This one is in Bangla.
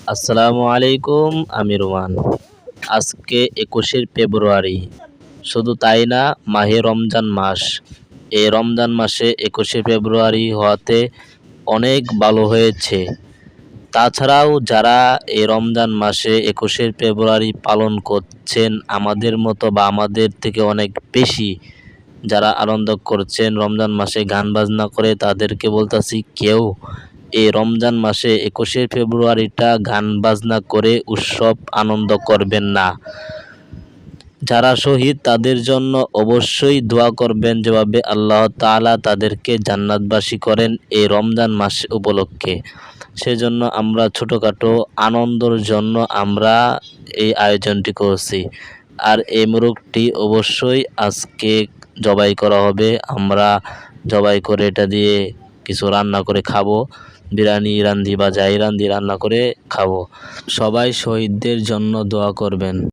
আসসালামু আলাইকুম, আমি রোমান। আজকে ২১শে ফেব্রুয়ারি। শুধু তাই না, মাহে রমজান মাস। এই রমজান মাসে ২১শে ফেব্রুয়ারি হওয়াতে অনেক ভালো হয়েছে। তাছাড়াও যারা এই রমজান মাসে ২১শে ফেব্রুয়ারি পালন করছেন, আমাদের মতো বা আমাদের থেকে অনেক বেশি যারা আনন্দ করছেন রমজান মাসে গান বাজনা করে, তাদেরকে বলতাছি, কেউ এই রমজান মাসে ২১শে ফেব্রুয়ারিটা গান বাজনা করে উৎসব আনন্দ করবেন না। যারা শহীদ তাদের জন্য অবশ্যই দোয়া করবেন, যেভাবে আল্লাহ তাআলা তাদেরকে জান্নাতবাসী করেন এই রমজান মাস উপলক্ষে। সেজন্য আমরা ছোটোখাটো আনন্দের জন্য আমরা এই আয়োজনটি করছি। আর এই মোরগটি অবশ্যই আজকে জবাই করা হবে। আমরা জবাই করে এটা দিয়ে কিছু রান্না করে খাবো। বিরিয়ানি রান্ধি বা যাই রান্ধি রান্না করে খাবো। সবাই শহীদদের জন্য দোয়া করবেন।